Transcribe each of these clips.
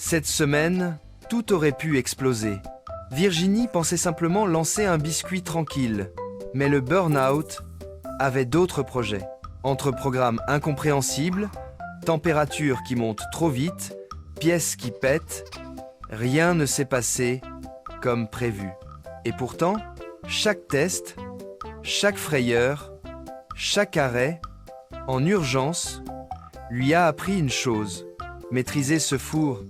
Cette semaine, tout aurait pu exploser. Virginie pensait simplement lancer un biscuit tranquille. Mais le burn-out avait d'autres projets. Entre programmes incompréhensibles, température qui monte trop vite, pièces qui pètent, rien ne s'est passé comme prévu. Et pourtant, chaque test, chaque frayeur, chaque arrêt, en urgence, lui a appris une chose. Maîtriser ce four,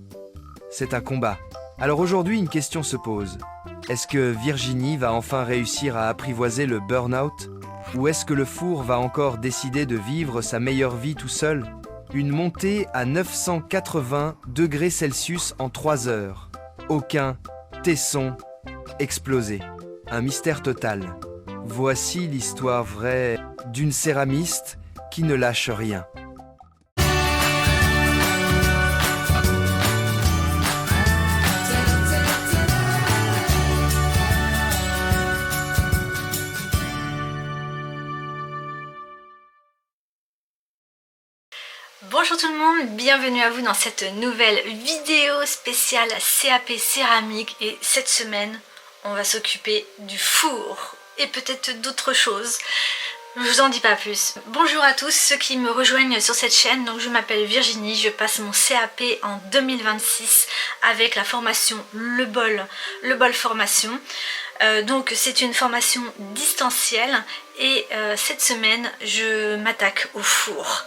c'est un combat. Alors aujourd'hui, une question se pose. Est-ce que Virginie va enfin réussir à apprivoiser le burn-out? Ou est-ce que le four va encore décider de vivre sa meilleure vie tout seul? Une montée à 980 degrés Celsius en 3 heures. Aucun tesson explosé. Un mystère total. Voici l'histoire vraie d'une céramiste qui ne lâche rien. Bonjour tout le monde, bienvenue à vous dans cette nouvelle vidéo spéciale CAP céramique et cette semaine on va s'occuper du four et peut-être d'autres choses. Je vous en dis pas plus. Bonjour à tous ceux qui me rejoignent sur cette chaîne. Donc je m'appelle Virginie, je passe mon CAP en 2026 avec la formation Le Bol formation. Donc c'est une formation distancielle et cette semaine je m'attaque au four.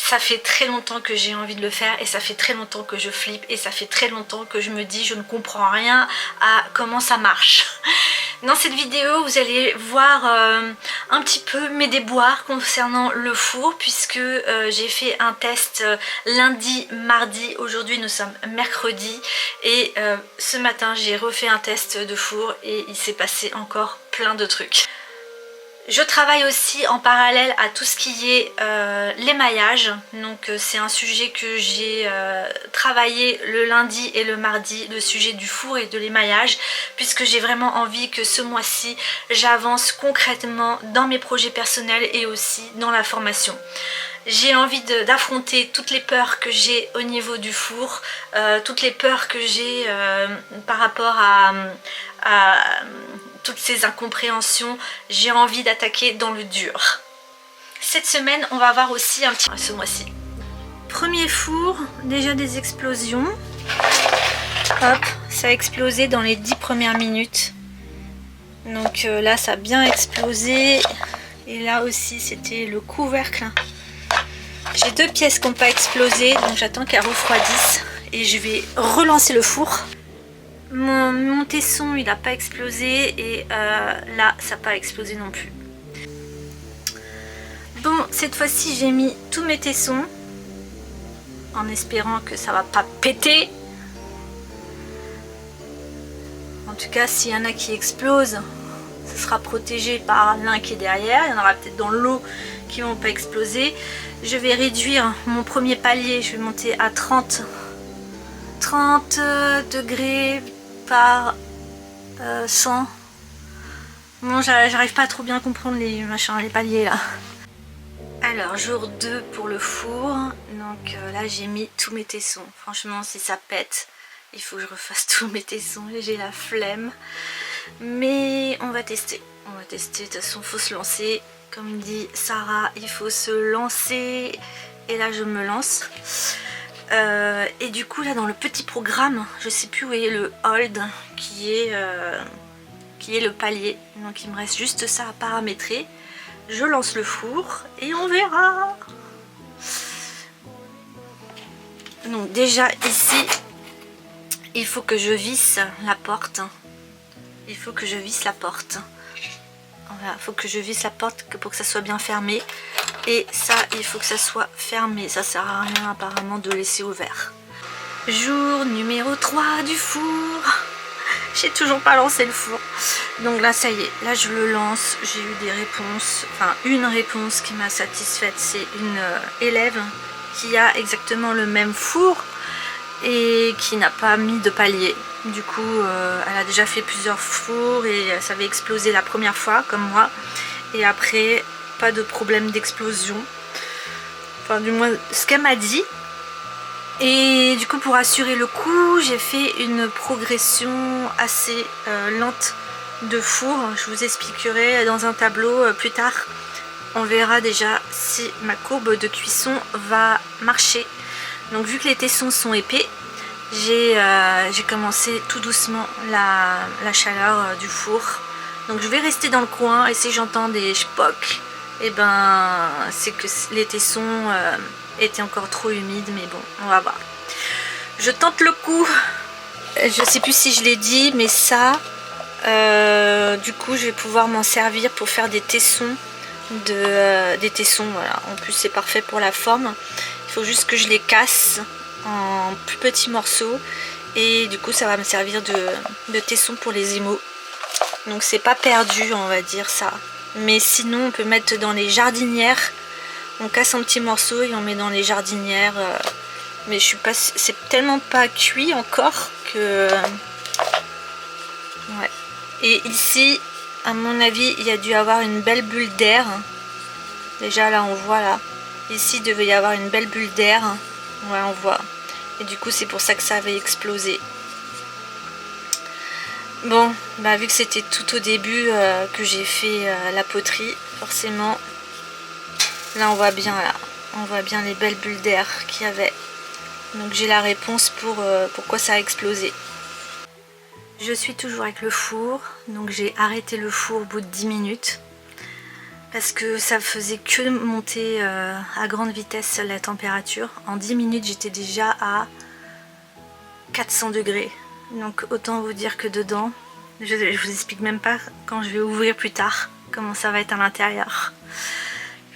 Ça fait très longtemps que j'ai envie de le faire et ça fait très longtemps que je flippe et ça fait très longtemps que je me dis je ne comprends rien à comment ça marche. Dans cette vidéo vous allez voir un petit peu mes déboires concernant le four puisque j'ai fait un test lundi, mardi, aujourd'hui nous sommes mercredi et ce matin j'ai refait un test de four et il s'est passé encore plein de trucs. Je travaille aussi en parallèle à tout ce qui est l'émaillage, donc c'est un sujet que j'ai travaillé le lundi et le mardi, le sujet du four et de l'émaillage, puisque j'ai vraiment envie que ce mois-ci j'avance concrètement dans mes projets personnels et aussi dans la formation. J'ai envie d'affronter toutes les peurs que j'ai au niveau du four, toutes les peurs que j'ai par rapport à toutes ces incompréhensions. J'ai envie d'attaquer dans le dur. Cette semaine, on va voir aussi un petit... ce mois-ci. Premier four, déjà des explosions. Hop, ça a explosé dans les 10 premières minutes. Donc là, ça a bien explosé. Et là aussi, c'était le couvercle. J'ai deux pièces qui n'ont pas explosé, donc j'attends qu'elles refroidissent. Et je vais relancer le four. Mon tesson il n'a pas explosé et là ça n'a pas explosé non plus. Bon, cette fois-ci j'ai mis tous mes tessons en espérant que ça va pas péter. En tout cas s'il y en a qui explosent, ça sera protégé par l'un qui est derrière. Il y en aura peut-être dans l'eau qui vont pas exploser. Je vais réduire mon premier palier, je vais monter à 30 degrés par 100. Bon, j'arrive pas à trop bien comprendre les machins, les paliers là. Alors jour 2 pour le four. Donc là j'ai mis tous mes tessons. Franchement si ça pète, il faut que je refasse tous mes tessons. J'ai la flemme. Mais on va tester. On va tester, de toute façon faut se lancer. Comme dit Sarah, il faut se lancer. Et là je me lance. Et du coup là dans le petit programme, je sais plus où est le hold qui est le palier, donc il me reste juste ça à paramétrer. Je lance le four et on verra. Donc déjà ici il faut que je visse la porte. Il faut que je visse la porte. Voilà, il faut que je visse la porte pour que ça soit bien fermé. Et ça, il faut que ça soit fermé. Ça sert à rien apparemment de laisser ouvert. Jour numéro 3 du four. J'ai toujours pas lancé le four. Donc là, ça y est. Là, je le lance. J'ai eu des réponses. Enfin, une réponse qui m'a satisfaite. C'est une élève qui a exactement le même four et qui n'a pas mis de palier. Du coup, elle a déjà fait plusieurs fours et ça avait explosé la première fois, comme moi. Et après... pas de problème d'explosion, enfin du moins ce qu'elle m'a dit. Et du coup, pour assurer le coup, j'ai fait une progression assez lente de four. Je vous expliquerai dans un tableau plus tard. On verra déjà si ma courbe de cuisson va marcher. Donc vu que les tessons sont épais, j'ai commencé tout doucement la chaleur du four. Donc je vais rester dans le coin et si j'entends des chpocs, et ben c'est que les tessons étaient encore trop humides, mais bon, on va voir. Je tente le coup. Je sais plus si je l'ai dit, mais ça, du coup je vais pouvoir m'en servir pour faire des tessons. Des tessons, voilà. En plus c'est parfait pour la forme. Il faut juste que je les casse en plus petits morceaux et du coup ça va me servir de tesson pour les émaux. Donc c'est pas perdu, on va dire ça. Mais sinon on peut mettre dans les jardinières. On casse un petit morceau et on met dans les jardinières. Mais je suis pas, c'est tellement pas cuit encore que ouais. Et ici, à mon avis, il y a dû avoir une belle bulle d'air. Déjà là on voit là. Ici il devait y avoir une belle bulle d'air. Ouais, on voit. Et du coup c'est pour ça que ça avait explosé. Bon, bah vu que c'était tout au début que j'ai fait la poterie, forcément, là on voit bien les belles bulles d'air qu'il y avait. Donc j'ai la réponse pour pourquoi ça a explosé. Je suis toujours avec le four, donc j'ai arrêté le four au bout de 10 minutes. Parce que ça faisait que monter à grande vitesse la température. En 10 minutes j'étais déjà à 400 degrés. Donc autant vous dire que dedans, je vous explique même pas quand je vais ouvrir plus tard comment ça va être à l'intérieur.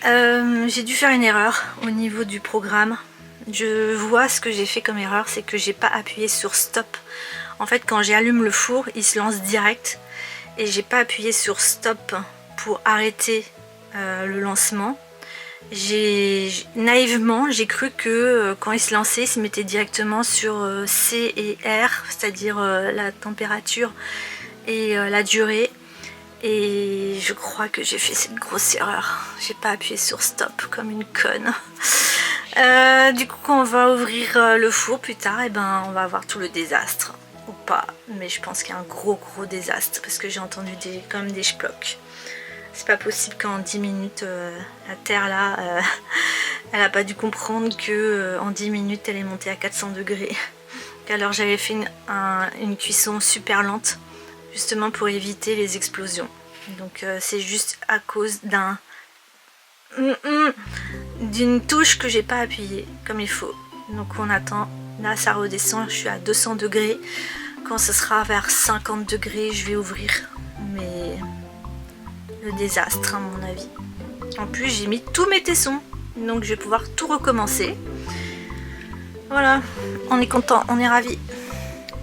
J'ai dû faire une erreur au niveau du programme. Je vois ce que j'ai fait comme erreur, c'est que j'ai pas appuyé sur stop. En fait quand j'allume le four, il se lance direct. Et j'ai pas appuyé sur stop pour arrêter le lancement. Naïvement j'ai cru que quand il se lançait il se mettait directement sur C et R, c'est-à-dire la température et la durée, et je crois que j'ai fait cette grosse erreur, j'ai pas appuyé sur stop comme une conne. Du coup quand on va ouvrir le four plus tard, et ben on va avoir tout le désastre, ou pas, mais je pense qu'il y a un gros désastre parce que j'ai entendu comme des chplocs. C'est pas possible qu'en 10 minutes, la terre là, elle a pas dû comprendre que en 10 minutes elle est montée à 400 degrés. Alors j'avais fait une cuisson super lente, justement pour éviter les explosions. Donc c'est juste à cause d'une touche que j'ai pas appuyée comme il faut. Donc on attend, là ça redescend, je suis à 200 degrés. Quand ce sera vers 50 degrés, je vais ouvrir. Mais le désastre à mon avis. En plus j'ai mis tous mes tessons, donc je vais pouvoir tout recommencer. Voilà, on est content, on est ravis.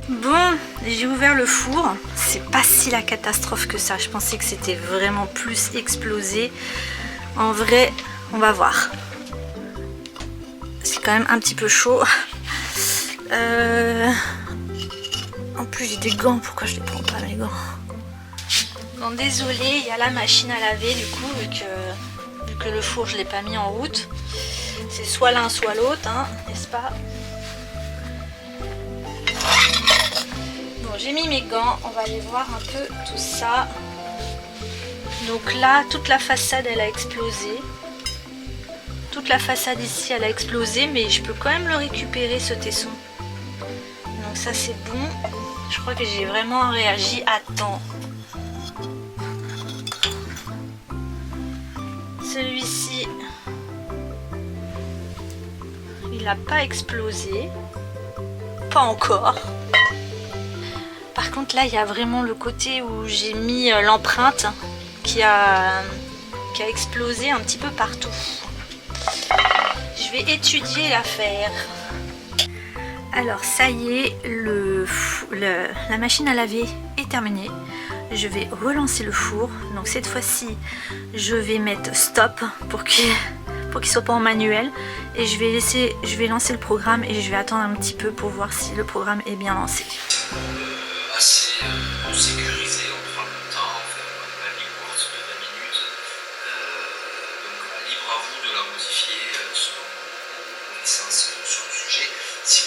Bon, j'ai ouvert le four, c'est pas si la catastrophe que ça, je pensais que c'était vraiment plus explosé. En vrai, on va voir. C'est quand même un petit peu chaud. En plus j'ai des gants, pourquoi je les prends pas mes gants? Bon, désolé, il y a la machine à laver du coup, vu que le four je l'ai pas mis en route. C'est soit l'un soit l'autre, hein, n'est-ce pas? Bon, j'ai mis mes gants, on va aller voir un peu tout ça. Donc là, toute la façade elle a explosé. Toute la façade ici elle a explosé, mais je peux quand même le récupérer ce tesson. Donc ça c'est bon. Je crois que j'ai vraiment réagi à temps. Celui-ci, il n'a pas explosé. Pas encore. Par contre là il y a vraiment le côté où j'ai mis l'empreinte qui a explosé un petit peu partout. Je vais étudier l'affaire. Alors ça y est, la machine à laver est terminée. Je vais relancer le four. Donc cette fois-ci, je vais mettre stop pour qu'il soit pas en manuel. Et je vais lancer le programme et je vais attendre un petit peu pour voir si le programme est bien lancé. Assez sécurisé, on prend le temps, on fait un mini course de 20 minutes. Donc libre à vous de la modifier selon vos connaissances sur le sujet. Si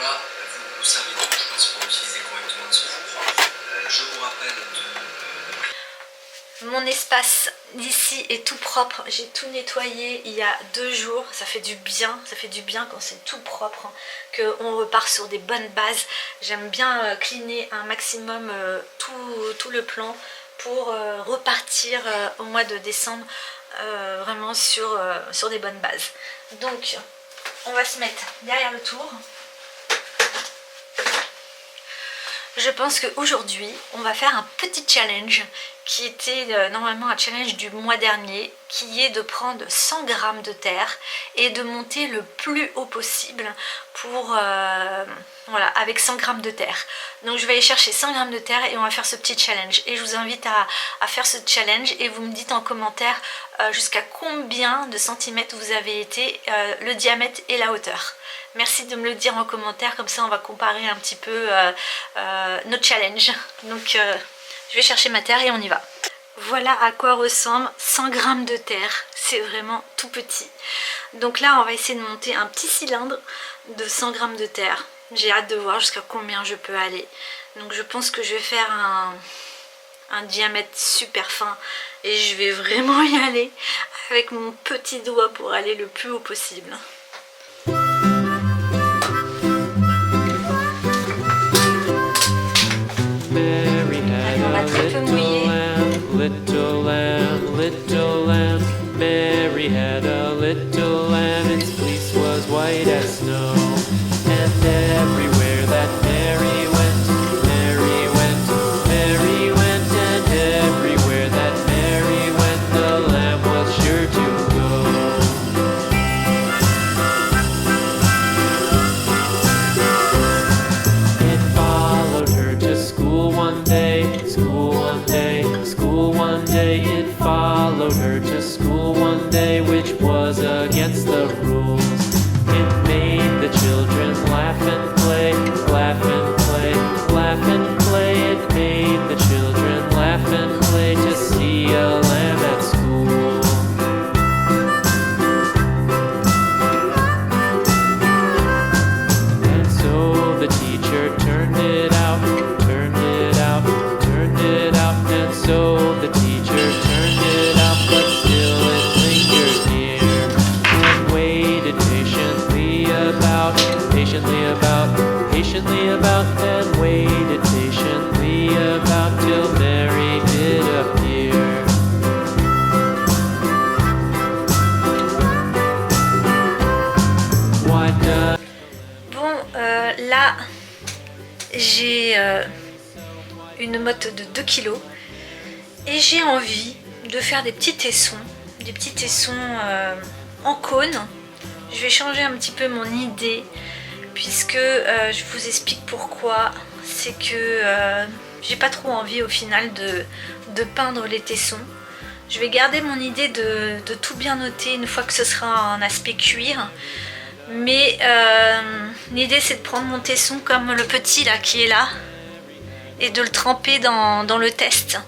voilà, vous savez tout, je pense, pour utiliser correctement ce four. Je vous rappelle Mon espace d'ici est tout propre, j'ai tout nettoyé il y a 2 jours, ça fait du bien quand c'est tout propre, qu'on repart sur des bonnes bases. J'aime bien cleaner un maximum tout le plan pour repartir au mois de décembre vraiment sur des bonnes bases. Donc on va se mettre derrière le tour. Je pense qu'aujourd'hui, on va faire un petit challenge qui était normalement un challenge du mois dernier, qui est de prendre 100 grammes de terre et de monter le plus haut possible pour, voilà, avec 100 grammes de terre. Donc je vais aller chercher 100 grammes de terre et on va faire ce petit challenge. Et je vous invite à faire ce challenge et vous me dites en commentaire jusqu'à combien de centimètres vous avez été, le diamètre et la hauteur. Merci de me le dire en commentaire, comme ça on va comparer un petit peu nos challenges. Donc je vais chercher ma terre et on y va. Voilà à quoi ressemble 100 grammes de terre, c'est vraiment tout petit. Donc là on va essayer de monter un petit cylindre de 100 grammes de terre. J'ai hâte de voir jusqu'à combien je peux aller. Donc je pense que je vais faire un diamètre super fin et je vais vraiment y aller avec mon petit doigt pour aller le plus haut possible. Little lamb, Mary had a little lamb, its fleece was white as snow. And everywhere that Mary went, Mary went, Mary went, and everywhere that Mary went, the lamb was sure to go. It followed her to school one day, school one day, school one day. It followed her to school one day, which was against the rules. It made the children laugh and play, laugh and play, laugh and play. It made the children laugh and play to see a lamb at school. And so the teacher turned it out, turned it out, turned it out. And so the teacher turned it out, but still it lingered near, and waited patiently about, and waited patiently about till Mary did appear. Why not? Bon, là, j'ai une motte de 2 kg et j'ai envie de faire des petits tessons en cône. Je vais changer un petit peu mon idée puisque je vous explique pourquoi. C'est que j'ai pas trop envie au final de peindre les tessons. Je vais garder mon idée de tout bien noter une fois que ce sera en aspect cuir. Mais l'idée c'est de prendre mon tesson comme le petit là qui est là et de le tremper dans le test.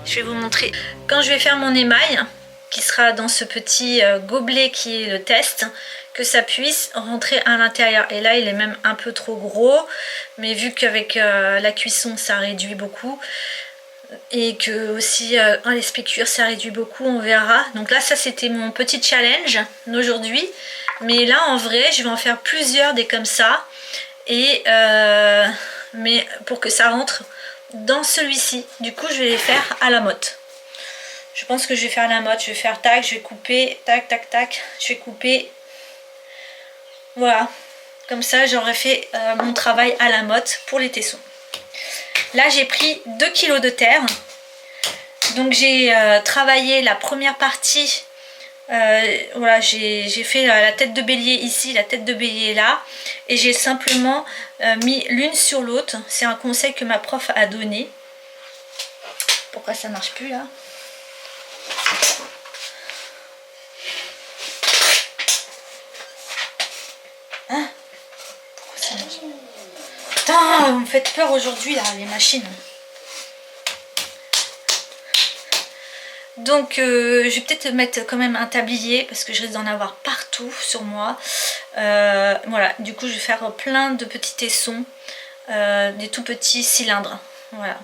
Je vais vous montrer. Quand je vais faire mon émail, qui sera dans ce petit gobelet qui est le test, que ça puisse rentrer à l'intérieur. Et là il est même un peu trop gros, mais vu qu'avec la cuisson ça réduit beaucoup, et que aussi en l'aspect cuir ça réduit beaucoup, on verra. Donc là ça c'était mon petit challenge d'aujourd'hui, mais là en vrai je vais en faire plusieurs des comme ça, et mais pour que ça rentre dans celui-ci, du coup je vais les faire à la motte. Je pense que je vais faire à la motte, je vais faire tac, je vais couper, tac tac tac, je vais couper, voilà, comme ça j'aurais fait mon travail à la motte pour les tessons. Là j'ai pris 2 kg de terre, donc j'ai travaillé la première partie, voilà, j'ai fait la tête de bélier ici, la tête de bélier là, et j'ai simplement mis l'une sur l'autre. C'est un conseil que ma prof a donné. Pourquoi ça marche plus là? Hein? Pourquoi ça marche? Putain, vous me faites peur aujourd'hui là, les machines. Donc je vais peut-être mettre quand même un tablier parce que je risque d'en avoir partout sur moi. Voilà, du coup je vais faire plein de petits tessons, des tout petits cylindres. Voilà.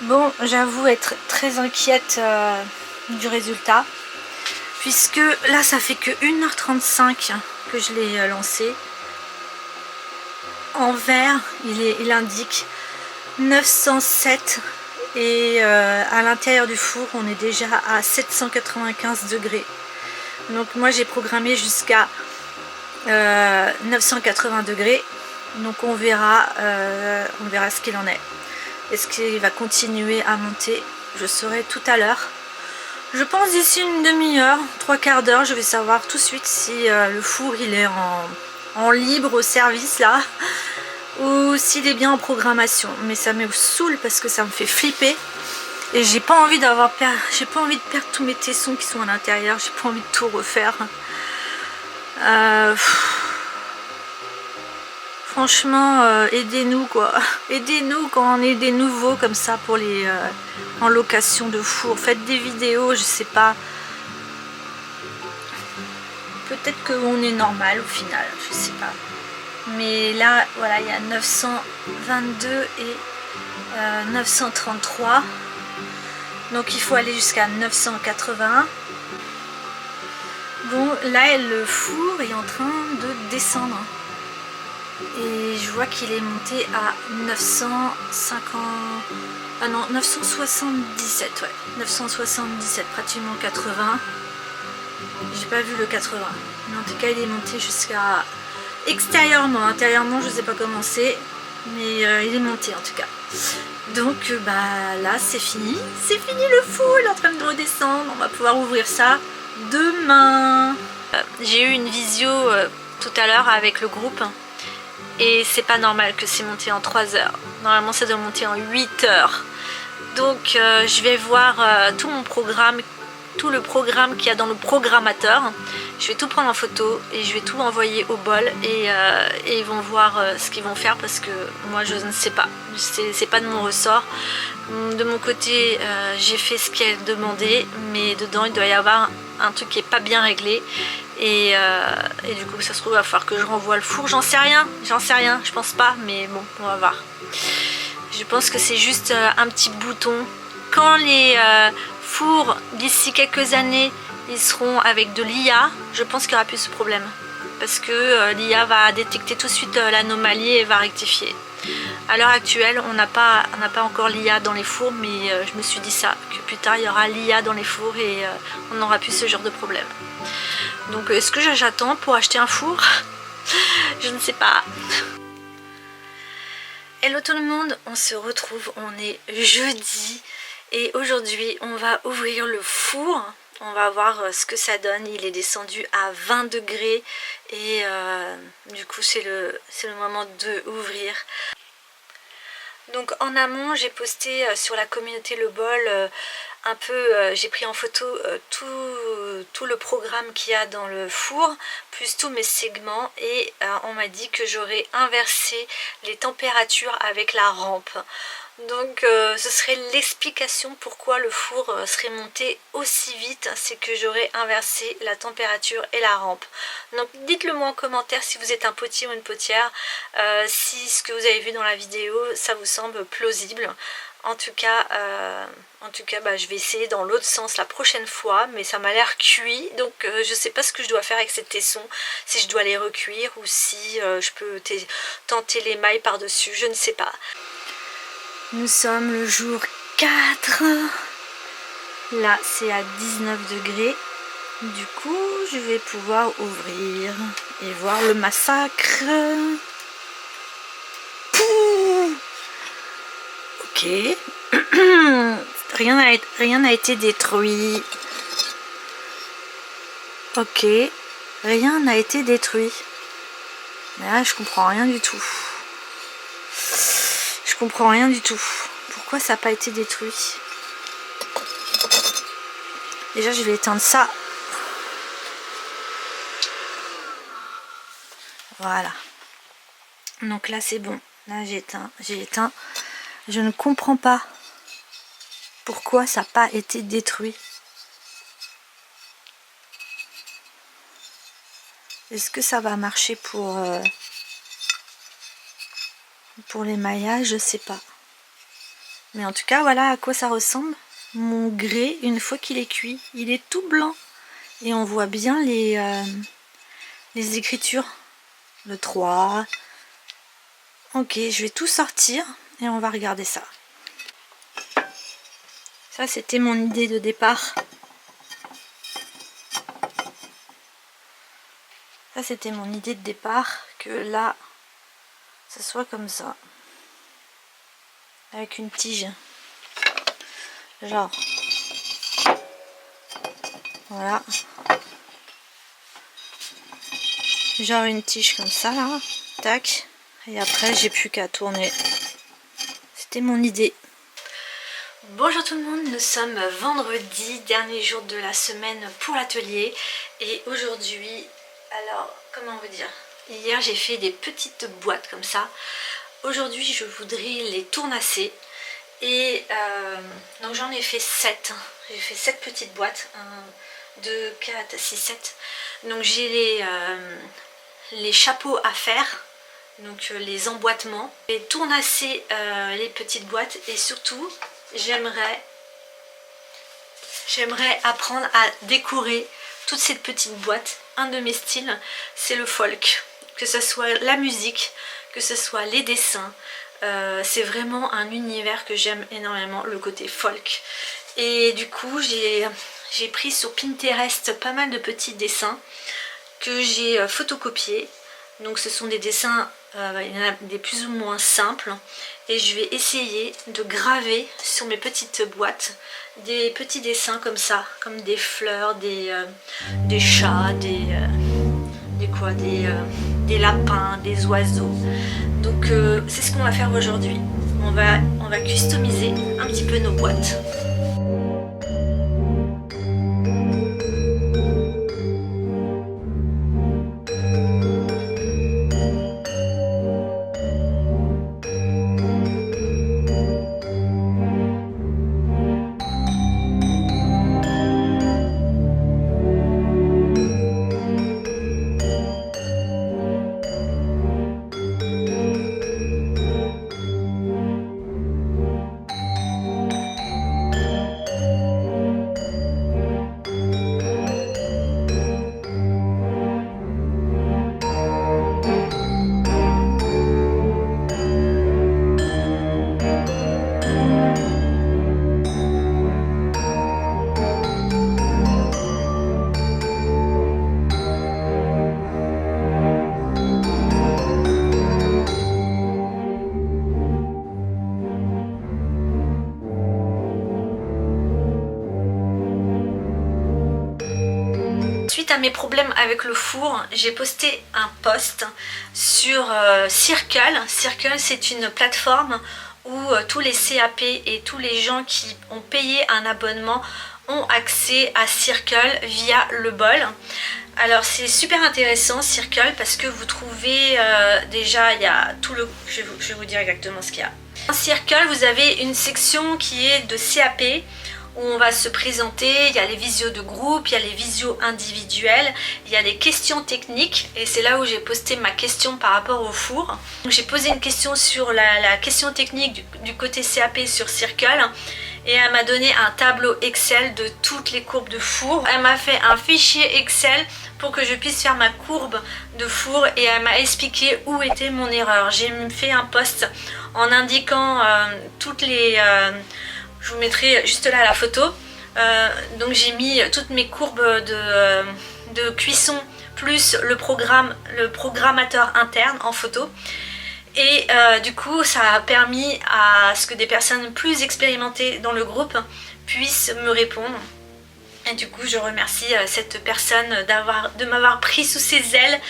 Bon, j'avoue être très inquiète du résultat, puisque là ça fait que 1h35 que je l'ai lancé. En vert, il indique 907 et à l'intérieur du four on est déjà à 795 degrés. Donc moi j'ai programmé jusqu'à 980 degrés. Donc on verra ce qu'il en est. Est-ce qu'il va continuer à monter? Je saurai tout à l'heure. Je pense d'ici une demi-heure, 3/4 d'heure, je vais savoir tout de suite si le four il est en libre service là, ou s'il est bien en programmation. Mais ça me saoule parce que ça me fait flipper. Et j'ai pas envie de perdre tous mes tessons qui sont à l'intérieur. J'ai pas envie de tout refaire. Franchement, aidez-nous quoi. Aidez-nous quand on est des nouveaux comme ça pour les en location de four. Faites des vidéos, je sais pas. Peut-être qu'on est normal au final, je sais pas. Mais là, voilà, il y a 922 et 933. Donc il faut aller jusqu'à 981. Bon, là le four est en train de descendre. Et je vois qu'il est monté à 950... Ah non, 977, ouais. 977, pratiquement 80. J'ai pas vu le 80. Mais en tout cas, il est monté jusqu'à... extérieurement. Intérieurement, je sais pas comment c'est. Mais il est monté en tout cas. Donc, bah là, c'est fini. C'est fini le four, il est en train de redescendre. On va pouvoir ouvrir ça demain. J'ai eu une visio tout à l'heure avec le groupe. Et c'est pas normal que c'est monté en 3 heures. Normalement ça doit monter en 8 heures. Donc je vais voir tout mon programme, tout le programme qu'il y a dans le programmateur. Je vais tout prendre en photo et je vais tout envoyer au bol. Et ils vont voir ce qu'ils vont faire parce que moi je ne sais pas. C'est pas de mon ressort. De mon côté j'ai fait ce qui est demandé. Mais dedans il doit y avoir un truc qui est pas bien réglé. Et du coup ça se trouve il va falloir que je renvoie le four, j'en sais rien, je pense pas, mais bon, on va voir. Je pense que c'est juste un petit bouton. Quand les fours d'ici quelques années ils seront avec de l'IA, je pense qu'il n'y aura plus ce problème. Parce que l'IA va détecter tout de suite l'anomalie et va rectifier. À l'heure actuelle, on n'a pas encore l'IA dans les fours, mais je me suis dit ça, que plus tard il y aura l'IA dans les fours et on n'aura plus ce genre de problème. Donc est-ce que j'attends pour acheter un four? Je ne sais pas. Hello tout le monde, on se retrouve, on est jeudi et aujourd'hui on va ouvrir le four. On va voir ce que ça donne. Il est descendu à 20 degrés et du coup c'est le moment de ouvrir. Donc en amont j'ai posté sur la communauté Le Bol un peu, j'ai pris en photo tout le programme qu'il y a dans le four, plus tous mes segments et on m'a dit que j'aurais inversé les températures avec la rampe. Donc ce serait l'explication pourquoi le four serait monté aussi vite, c'est que j'aurais inversé la température et la rampe. Donc dites-le moi en commentaire si vous êtes un potier ou une potière, si ce que vous avez vu dans la vidéo ça vous semble plausible. En tout cas, je vais essayer dans l'autre sens la prochaine fois, mais ça m'a l'air cuit, donc je sais pas ce que je dois faire avec ces tessons, si je dois les recuire ou si je peux tenter les mailles par-dessus, je ne sais pas. Nous sommes le jour 4, là c'est à 19 degrés, du coup je vais pouvoir ouvrir et voir le massacre. Pouh, ok, rien n'a été détruit. Ok, rien n'a été détruit. Mais là je comprends rien du tout. Je comprends rien du tout. Pourquoi ça n'a pas été détruit? Déjà je vais éteindre ça. Voilà. Donc là c'est bon. Là j'ai éteint. Je ne comprends pas pourquoi ça n'a pas été détruit. Est-ce que ça va marcher pour l'émaillage? Je sais pas. Mais en tout cas, voilà à quoi ça ressemble. Mon grès, une fois qu'il est cuit, il est tout blanc. Et on voit bien les écritures. Le 3. Ok, je vais tout sortir et on va regarder ça. Ça, c'était mon idée de départ. Ça, c'était mon idée de départ. Que là, ça soit comme ça. Avec une tige. Genre. Voilà. Genre une tige comme ça, là. Tac. Et après, j'ai plus qu'à tourner. C'était mon idée. Bonjour tout le monde, nous sommes vendredi, dernier jour de la semaine pour l'atelier. Et aujourd'hui, alors, comment vous dire? Hier, j'ai fait des petites boîtes comme ça. Aujourd'hui, je voudrais les tournasser. Et donc, j'en ai fait 7. J'ai fait 7 petites boîtes. 1, 2, 4, 6, 7. Donc, j'ai les chapeaux à faire. Donc, les emboîtements. Et tournasser les petites boîtes. Et surtout, j'aimerais apprendre à décorer toutes ces petites boîtes. Un de mes styles, c'est le folk. Que ce soit la musique, que ce soit les dessins, c'est vraiment un univers que j'aime énormément, le côté folk. Et du coup j'ai pris sur Pinterest pas mal de petits dessins que j'ai photocopiés. Donc ce sont des dessins, il y en a des plus ou moins simples, et je vais essayer de graver sur mes petites boîtes des petits dessins comme ça, comme des fleurs, des chats, des lapins, des oiseaux. Donc c'est ce qu'on va faire aujourd'hui. On va customiser un petit peu nos boîtes. à mes problèmes avec le four, j'ai posté un post sur Circle. Circle, c'est une plateforme où tous les CAP et tous les gens qui ont payé un abonnement ont accès à Circle via le bol. Alors c'est super intéressant Circle parce que vous trouvez déjà, il y a tout le... Je vais vous dire exactement ce qu'il y a. Dans Circle, vous avez une section qui est de CAP où on va se présenter, il y a les visios de groupe, il y a les visios individuels, il y a les questions techniques et c'est là où j'ai posté ma question par rapport au four. J'ai posé une question sur la question technique du côté CAP sur Circle et elle m'a donné un tableau Excel de toutes les courbes de four. Elle m'a fait un fichier Excel pour que je puisse faire ma courbe de four et elle m'a expliqué où était mon erreur. J'ai fait un post en indiquant toutes les... je vous mettrai juste là la photo. Donc j'ai mis toutes mes courbes de cuisson plus le programmateur interne en photo. Et du coup ça a permis à ce que des personnes plus expérimentées dans le groupe puissent me répondre. Et du coup je remercie cette personne de m'avoir pris sous ses ailes.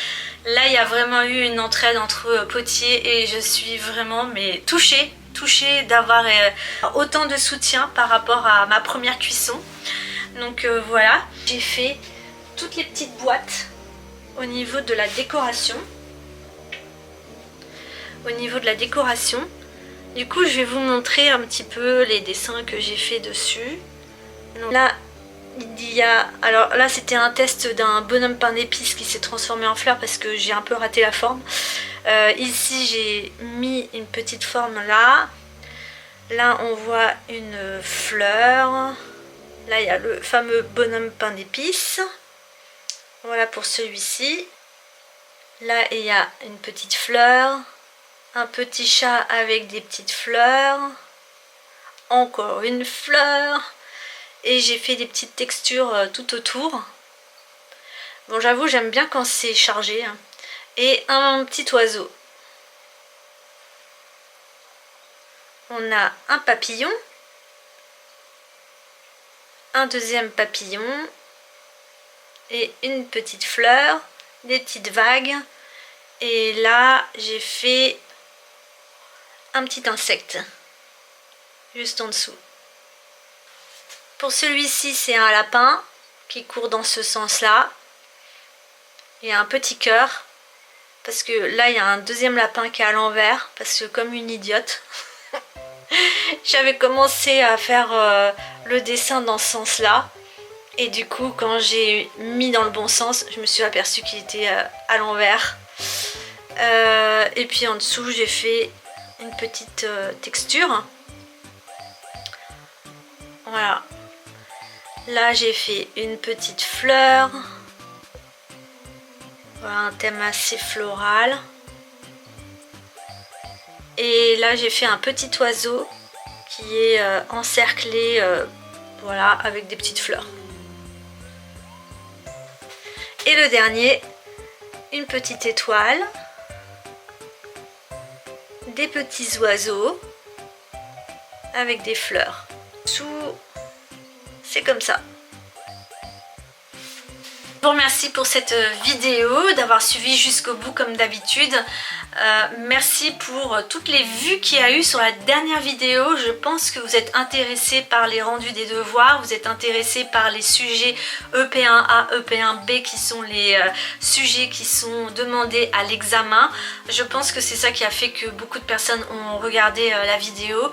Là il y a vraiment eu une entraide entre potiers et je suis vraiment touchée d'avoir autant de soutien par rapport à ma première cuisson. Donc voilà, j'ai fait toutes les petites boîtes au niveau de la décoration. Du coup je vais vous montrer un petit peu les dessins que j'ai fait dessus. Donc, là il y a... Alors là c'était un test d'un bonhomme pain d'épices qui s'est transformé en fleur parce que j'ai un peu raté la forme. Ici j'ai mis une petite forme là. Là on voit une fleur. Là il y a le fameux bonhomme pain d'épices. Voilà pour celui-ci. Là il y a une petite fleur. Un petit chat avec des petites fleurs. Encore une fleur. Et j'ai fait des petites textures tout autour. Bon j'avoue j'aime bien quand c'est chargé. Et un petit oiseau. On a un papillon, un deuxième papillon et une petite fleur, des petites vagues. Et là, j'ai fait un petit insecte juste en dessous. Pour celui-ci, c'est un lapin qui court dans ce sens-là. Il y a un petit cœur parce que là, il y a un deuxième lapin qui est à l'envers parce que comme une idiote... J'avais commencé à faire le dessin dans ce sens là et du coup quand j'ai mis dans le bon sens je me suis aperçue qu'il était à l'envers. Et puis en dessous j'ai fait une petite texture. Voilà, là j'ai fait une petite fleur. Voilà, un thème assez floral. Et là j'ai fait un petit oiseau qui est encerclé voilà, avec des petites fleurs. Et le dernier, une petite étoile, des petits oiseaux avec des fleurs. C'est comme ça. Je vous remercie pour cette vidéo, d'avoir suivi jusqu'au bout comme d'habitude. Merci pour toutes les vues qu'il y a eu sur la dernière vidéo. Je pense que vous êtes intéressés par les rendus des devoirs, vous êtes intéressés par les sujets EP1A, EP1B qui sont les sujets qui sont demandés à l'examen. Je pense que c'est ça qui a fait que beaucoup de personnes ont regardé la vidéo.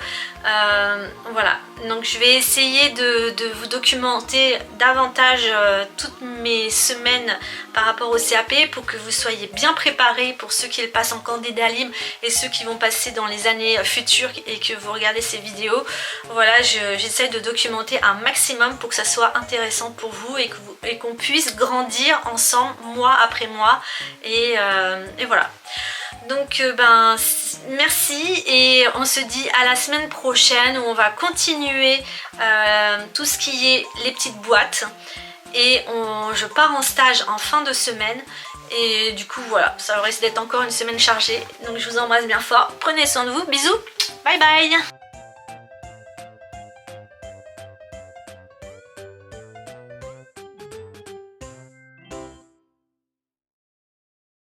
Voilà, donc je vais essayer de vous documenter davantage toutes mes semaines par rapport au CAP pour que vous soyez bien préparés pour ceux qui le passent en candidat libre et ceux qui vont passer dans les années futures et que vous regardez ces vidéos. Voilà, j'essaie de documenter un maximum pour que ça soit intéressant pour vous et qu'on puisse grandir ensemble mois après mois et voilà. Donc merci et on se dit à la semaine prochaine où on va continuer tout ce qui est les petites boîtes et je pars en stage en fin de semaine et du coup voilà, ça risque d'être encore une semaine chargée. Donc je vous embrasse bien fort, prenez soin de vous, bisous, bye bye.